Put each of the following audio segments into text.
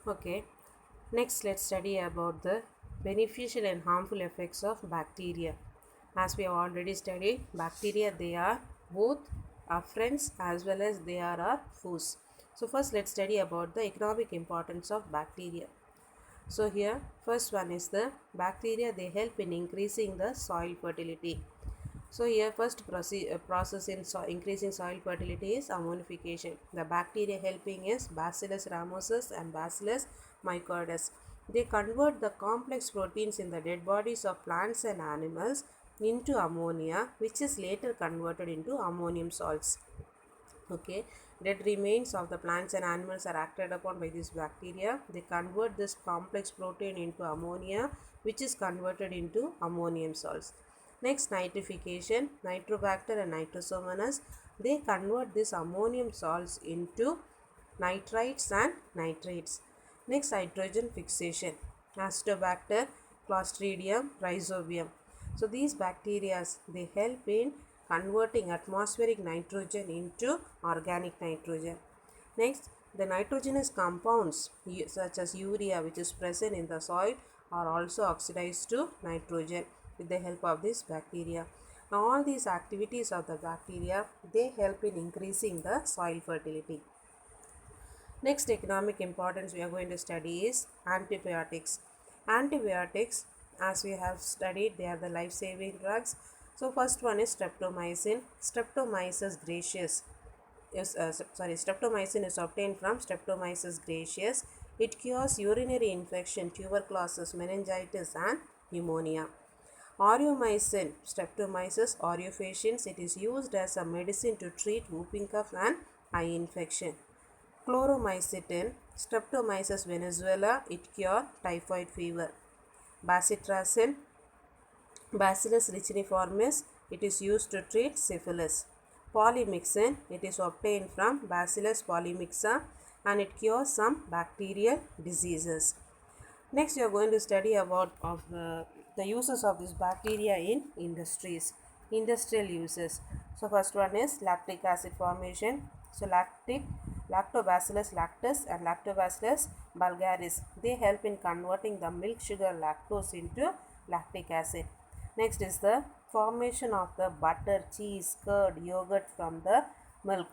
Okay, next let's study about the beneficial and harmful effects of bacteria. As we have already studied, bacteria they are both our friends as well as they are our foes. So first let's study about the economic importance of bacteria. So here first one is the bacteria they help in increasing the soil fertility. So here first process in increasing soil fertility is ammonification. The bacteria helping is Bacillus ramosus and Bacillus mycoides. They convert the complex proteins in the dead bodies of plants and animals into ammonia, which is later converted into ammonium salts. Okay, dead remains of the plants and animals are acted upon by this bacteria. They convert this complex protein into ammonia, which is converted into ammonium salts. Next, nitrification. Nitrobacter and Nitrosomonas, they convert this ammonium salts into nitrites and nitrates. Next, hydrogen fixation. Acetobacter, Clostridium, Rhizobium. So these bacteria they help in converting atmospheric nitrogen into organic nitrogen. Next, the nitrogenous compounds such as urea which is present in the soil are also oxidized to nitrogen with the help of this bacteria. Now all these activities of the bacteria they help in increasing the soil fertility. Next economic importance we are going to study is antibiotics. Antibiotics, as we have studied, they are the life-saving drugs. So first one is streptomycin. Streptomyces gracious streptomycin is obtained from Streptomyces gracious. It cures urinary infection, tuberculosis, meningitis, and pneumonia. Aureomycin, Streptomyces aureofaciens, it is used as a medicine to treat whooping cough and eye infection. Chloromycetin, Streptomyces venezuela, it cure typhoid fever. Bacitracin, Bacillus riciniformis, it is used to treat syphilis. Polymyxin, it is obtained from Bacillus polymixa and it cures some bacterial diseases. Next, we are going to study about the uses of this bacteria in industries, industrial uses. So first one is lactic acid formation. So lactobacillus lactis and lactobacillus bulgaris, they help in converting the milk sugar lactose into lactic acid. Next is the formation of the butter, cheese, curd, yogurt from the milk.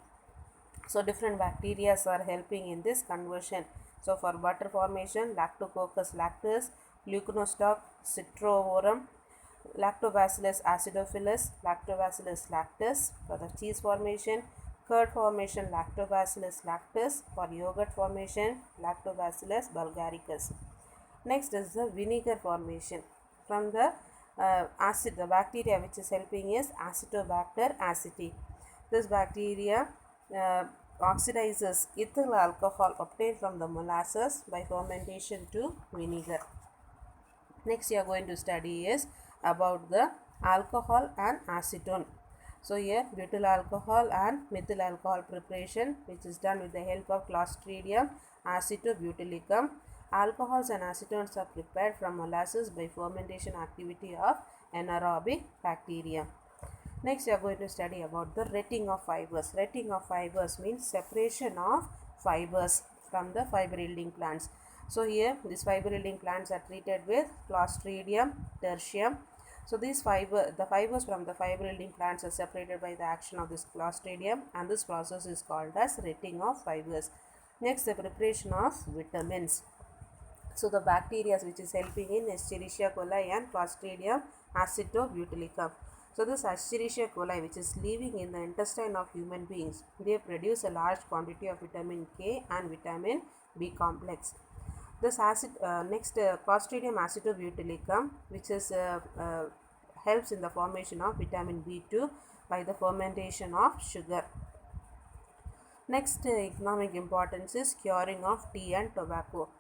So different bacteria are helping in this conversion. So for butter formation, Lactococcus lactis, Leuconostoc citrovorum, Lactobacillus acidophilus, Lactobacillus lactis. For the cheese formation, curd formation, Lactobacillus lactis. For yogurt formation, Lactobacillus bulgaricus. Next is the vinegar formation. From the acid, the bacteria which is helping is Acetobacter aceti. This bacteria uh, oxidizes ethyl alcohol obtained from the molasses by fermentation to vinegar. Next we are going to study is about the alcohol and acetone. So here butyl alcohol and methyl alcohol preparation which is done with the help of Clostridium acetobutylicum. Alcohols and acetones are prepared from molasses by fermentation activity of anaerobic bacteria. Next, we are going to study about the retting of fibers. Retting of fibers means separation of fibers from the fiber yielding plants. So here, these fiber yielding plants are treated with Clostridium tertium. So the fibers from the fiber yielding plants are separated by the action of this Clostridium, and this process is called as retting of fibers. Next, the preparation of vitamins. So the bacteria which is helping in Escherichia coli and Clostridium acetobutylicum. So this Escherichia coli which is living in the intestine of human beings, they produce a large quantity of vitamin K and vitamin B complex. This Clostridium acetobutylicum which is helps in the formation of vitamin B2 by the fermentation of sugar. Next economic importance is curing of tea and tobacco.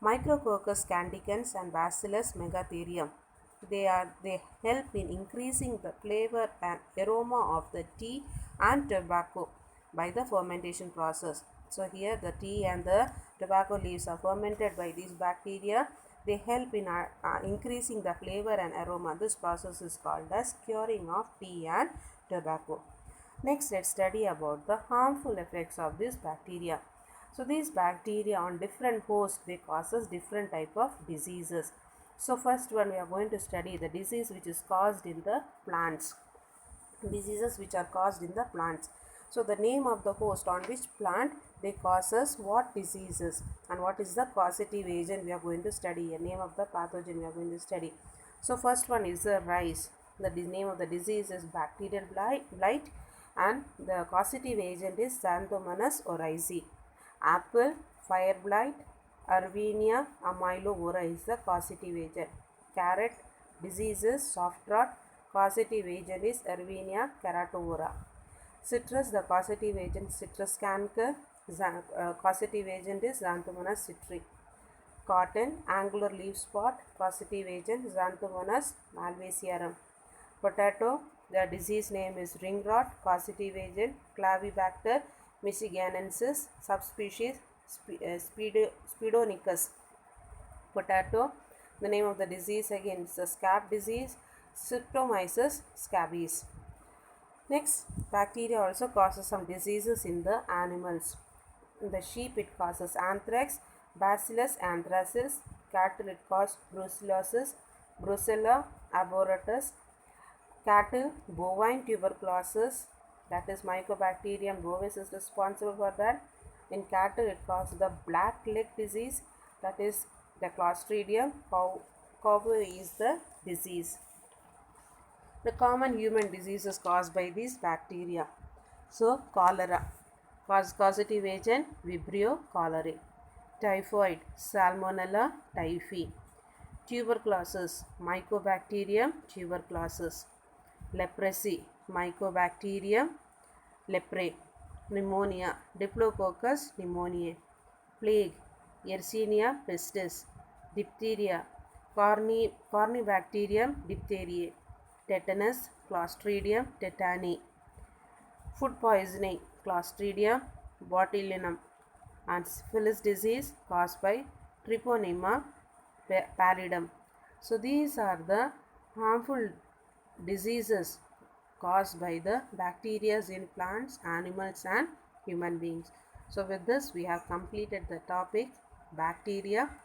Micrococcus candicans and Bacillus megatherium. They help in increasing the flavor and aroma of the tea and tobacco by the fermentation process. So here the tea and the tobacco leaves are fermented by these bacteria. They help in increasing the flavor and aroma. This process is called as curing of tea and tobacco. Next, let's study about the harmful effects of this bacteria. So these bacteria on different hosts, they causes different type of diseases. So first one, we are going to study the disease which is caused in the plants. Diseases which are caused in the plants. So the name of the host on which plant they causes what diseases, and what is the causative agent we are going to study, a name of the pathogen we are going to study. So first one is the rice. The name of the disease is bacterial blight, and the causative agent is Xanthomonas oryzae. Apple, fire blight, Erwinia amylovora is the causative agent. Carrot diseases, soft rot, causative agent is Erwinia keratovora. Citrus, the causative agent citrus canker, causative agent is Xanthomonas citri. Cotton, angular leaf spot, causative agent Xanthomonas malvacearum. Potato, the disease name is ring rot, causative agent Clavibacter michiganensis, subspecies Spidonicus. Potato, the name of the disease again is the scab disease, Streptomyces scabies. Next, bacteria also causes some diseases in the animals. In the sheep, it causes anthrax, Bacillus anthracis. Cattle, it causes brucellosis, Brucella abortus. Cattle, bovine tuberculosis, that is Mycobacterium bovis is responsible for that. In cattle, it causes the black leg disease, that is the Clostridium covi is the disease. The common human diseases caused by these bacteria. So, cholera, causative agent Vibrio cholerae. Typhoid, Salmonella typhi. Tuberculosis, Mycobacterium tuberculosis. Leprosy, Mycobacterium leprae. Pneumonia, Diplococcus pneumoniae. Plague, Yersinia pestis. Diphtheria, Corynebacterium diphtheriae. Tetanus, Clostridium tetani. Food poisoning, Clostridium botulinum. And syphilis disease caused by Treponema pallidum. So these are the harmful diseases caused by the bacteria in plants, animals and human beings. So with this we have completed the topic bacteria.